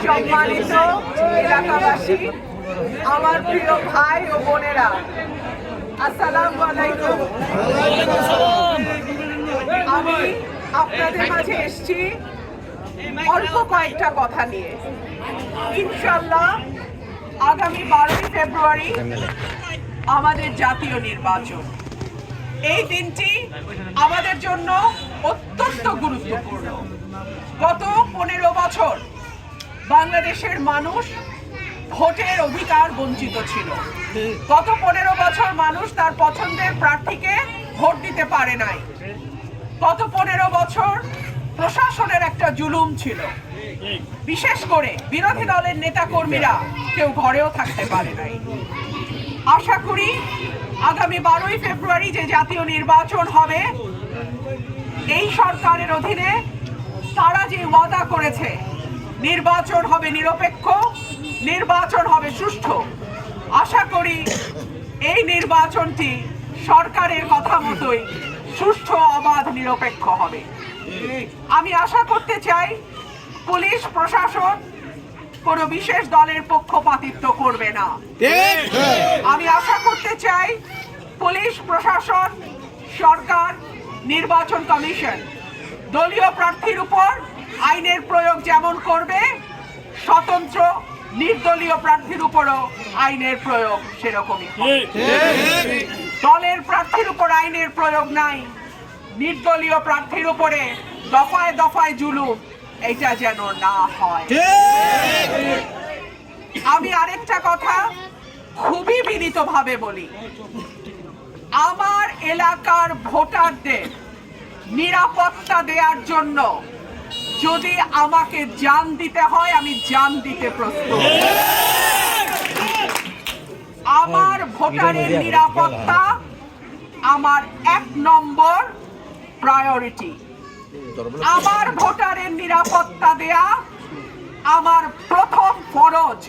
সম্মানিত এলাকাবাসী, আমার প্রিয় ভাই ও বোনেরা, আসসালামু আলাইকুম। আমি আপনাদের মাঝে এসেছি অল্প কয়েকটা কথা নিয়ে। ইনশাআল্লাহ আগামী 12 ফেব্রুয়ারি আমাদের জাতীয় নির্বাচন। এই দিনটি আমাদের জন্য অত্যন্ত গুরুত্বপূর্ণ। গত 15 বছর বাংলাদেশের মানুষ ভোটের অধিকার বঞ্চিত ছিল। গত 15 বছর মানুষ তার পছন্দের প্রার্থীকে ভোট দিতে পারে নাই। গত 15 বছর প্রশাসনের একটা জুলুম ছিল। বিশেষ করে বিরোধী দলের নেতাকর্মীরা কেউ ঘরেও থাকতে পারে নাই। আশা করি আগামী 12 ফেব্রুয়ারি যে জাতীয় নির্বাচন হবে, এই সরকারের অধীনে তারা যে ওয়াদা করেছে নির্বাচন হবে নিরপেক্ষ, নির্বাচন হবে সুষ্ঠু, আশা করি এই নির্বাচনটি সরকারের কথা মতোই সুষ্ঠু, অবাধ, নিরপেক্ষ হবে। আমি আশা করতে চাই পুলিশ প্রশাসন কোনো বিশেষ দলের পক্ষপাতিত্ব করবে না। আমি আশা করতে চাই পুলিশ প্রশাসন, সরকার, নির্বাচন কমিশন দলীয় প্রার্থীর উপর আইনের প্রয়োগ যেমন করবে, স্বতন্ত্র নির্দলীয় প্রার্থীর উপরও আইনের প্রয়োগ সেরকমই। দলের প্রার্থীর উপর আইনের প্রয়োগ নাই, নির্দলীয় প্রার্থীর উপরে দফায় দফায় জুলুম, এটা যেন না হয়। আমি আরেকটা কথা খুবই বিনীতভাবে বলি, আমার এলাকার ভোটারদের নিরাপত্তা দেওয়ার জন্য যদি আমাকে জান দিতে হয়, আমি জান দিতে প্রস্তুত। আমার ভোটারের নিরাপত্তা আমার 1 নম্বর প্রায়োরিটি। আমার ভোটারের নিরাপত্তা দেয়া আমার প্রথম ফরজ।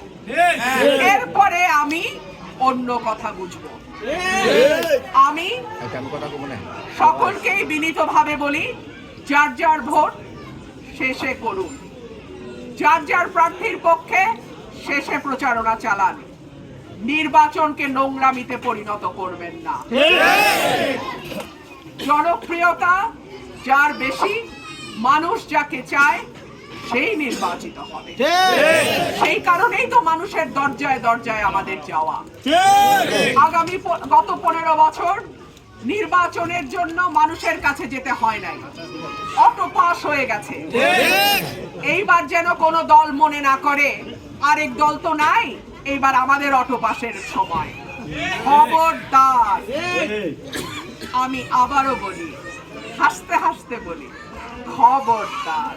এরপরে আমি অন্য কথা বুঝবো। আমি সকলকেই বিনীতভাবে বলি, যার যার ভোট শেষে করুন, যার যার প্রার্থীর পক্ষে শেষে প্রচারণা চালান। নির্বাচনকে নোংরামিতে পরিণত করবেন না। জনপ্রিয়তা যার বেশি, মানুষ যাকে চায় সেই নির্বাচিত হবে। সেই কারণেই তো মানুষের দরজায় দরজায় আমাদের যাওয়া। আগামী গত 15 বছর নির্বাচনের জন্য মানুষের কাছে যেতে হয় নাই, অটো পাস হয়ে গেছে। এইবার যেন কোনো দল মনে না করে আরেক দল তো নাই, এইবার আমাদের অটো পাসের সময়। খবরদার, আমি আবারও বলি, হাসতে হাসতে বলি, খবরদার,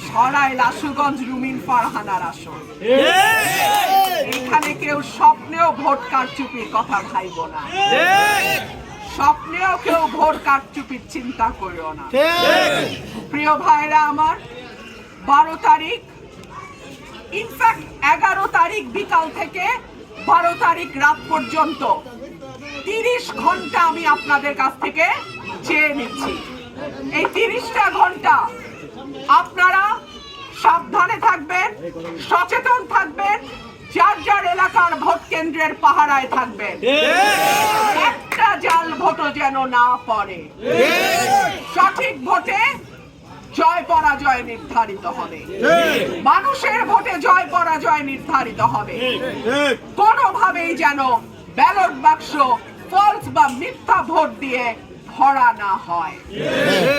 সরাই লাশুগঞ্জ রুমিন ফারহানার আসন, এখানে কেউ স্বপ্নেও ভোট কারচুপির কথা ভাইব না। স্বপ্নেও কেউ ভোট কারচুপির চিন্তা করিও না। প্রিয় ভাইরা আমার, 12 তারিখ, ইনফ্যাক্ট 11 তারিখ বিকাল থেকে 12 তারিখ রাত পর্যন্ত 30 ঘন্টা আমি আপনাদের কাছ থেকে চেয়ে নিচ্ছি। এই 30টা ঘন্টা আপনারা সাবধানে থাকবেন, সচেতন থাকবেন, যার যার এলাকার ভোট কেন্দ্রের পাহারায় থাকবেন। একটা জাল ভোটও যেন না পড়ে। সঠিক ভোটে জয় পরাজয় নির্ধারিত হবে, মানুষের ভোটে জয় পরাজয় নির্ধারিত হবে। কোনোভাবেই যেন ব্যালট বাক্স ফলস বা মিথ্যা ভোট দিয়ে ভরা না হয়।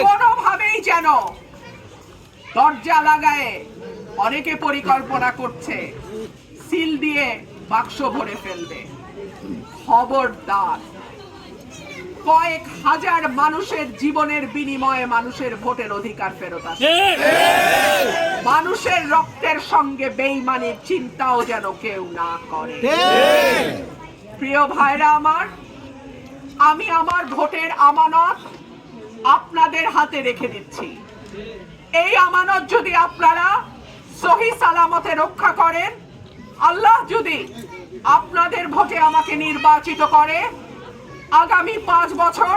কোনোভাবেই যেন দরজা লাগায়ে অনেকে পরিকল্পনা করছে সিল দিয়ে বাক্স ভরে ফেলবে। খবরদার, কয়েক হাজার মানুষের জীবনের বিনিময়ে মানুষের ভোটের অধিকার ফেরত আসে। মানুষের রক্তের সঙ্গে বেইমানির চিন্তাও যেন কেউ না করে। প্রিয় ভাইরা আমার, আমি আমার ভোটের আমানত আপনাদের হাতে রেখে দিচ্ছি। এই আমানত যদি আপনারা সহি সালামতে রক্ষা করেন, আল্লাহ যদি আপনাদের ভোটে আমাকে নির্বাচিত করে, আগামী 5 বছর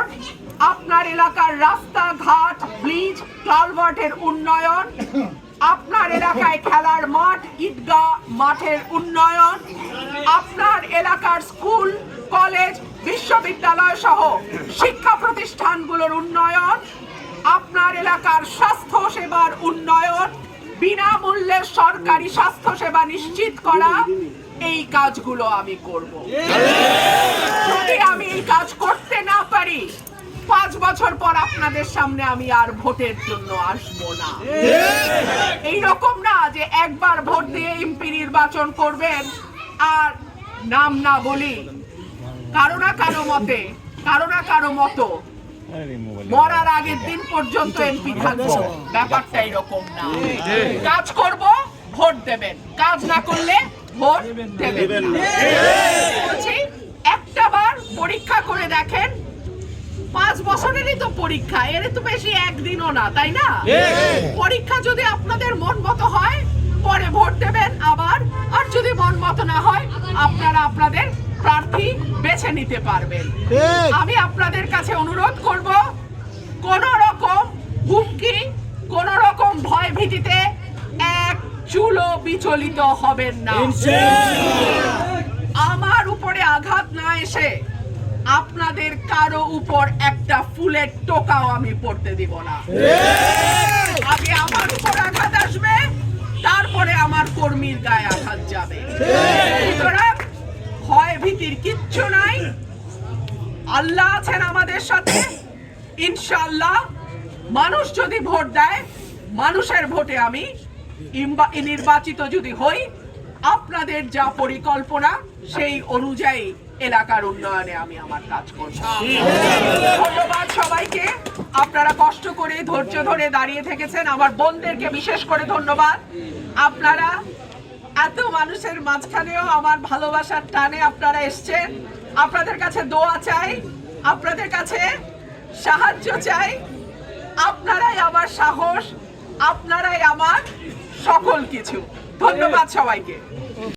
আপনার এলাকার রাস্তাঘাট, ব্রিজ, কালভার্টের উন্নয়ন, আপনার এলাকায় খেলার মাঠ, ঈদগাহ মাঠের উন্নয়ন, আপনার এলাকার স্কুল, কলেজ, বিশ্ববিদ্যালয় সহ শিক্ষা প্রতিষ্ঠানগুলোর উন্নয়ন, আপনার এলাকার স্বাস্থ্য সেবার উন্নয়ন, বিনামূল্যে সরকারি স্বাস্থ্য সেবা নিশ্চিত করা, এই কাজগুলো আমি করব। যদি আমি এই কাজ করতে না পারি, 5 বছর পর আপনাদের সামনে আমি আর ভোটের জন্য আসবো না। এই রকম না যে একবার ভোট দিয়ে এমপি নির্বাচন করবেন আর নাম না বলি, কারো না কারো মতো মরার আগের দিন পর্যন্ত এমপি থাকবো, ব্যাপারটা এরকম না। কাজ করব, ভোট দেবেন, কাজ না করলে ভোট দেবেন না। বলছি, একটা বার পরীক্ষা করে দেখেন, 5 বছরেরই তো পরীক্ষা, এর তো বেশি একদিনও না, তাই না? পরীক্ষা যদি আপনাদের মন মতো হয়, পরে ভোট দেবেন আবার, আর যদি মন মতো না হয়, আপনারা আপনাদের প্রার্থী বেছে নিতে পারবেন। আমি আপনাদের কাছে অনুরোধ করব, কোন রকম হুমকি, কোন রকম ভয় ভীতিতে এক চুলও বিচলিত হবেন না। আমার উপরে আঘাত না এসে আপনাদের কারো উপর একটা ফুলের টোকাও আমি পড়তে দিব না। আগে আমার উপর আঘাত আসবে, তারপরে আমার কর্মীর গায়ে আঘাত যাবে। সুতরাং ভয় ভীতির কিচ্ছু নাই, আল্লাহ আছেন আমাদের সাথে। ইনশাআল্লাহ মানুষ যদি ভোট দেয়, মানুষের ভোটে আমি নির্বাচিত যদি হই, আপনাদের যা পরিকল্পনা সেই অনুযায়ী এলাকার উন্নয়নে আমি আমার কাজ করব। ধন্যবাদ সবাইকে, আপনারা কষ্ট করে ধৈর্য ধরে দাঁড়িয়ে থেকেছেন। আমার বোনদেরকে বিশেষ করে ধন্যবাদ, আপনারা এত মানুষের মাঝখানেও আমার ভালোবাসার টানে আপনারা এসছেন। আপনাদের কাছে দোয়া চাই, আপনাদের কাছে সাহায্য চাই। আপনারাই আমার সাহস, আপনারাই আমার সকল কিছু। ধন্যবাদ সবাইকে।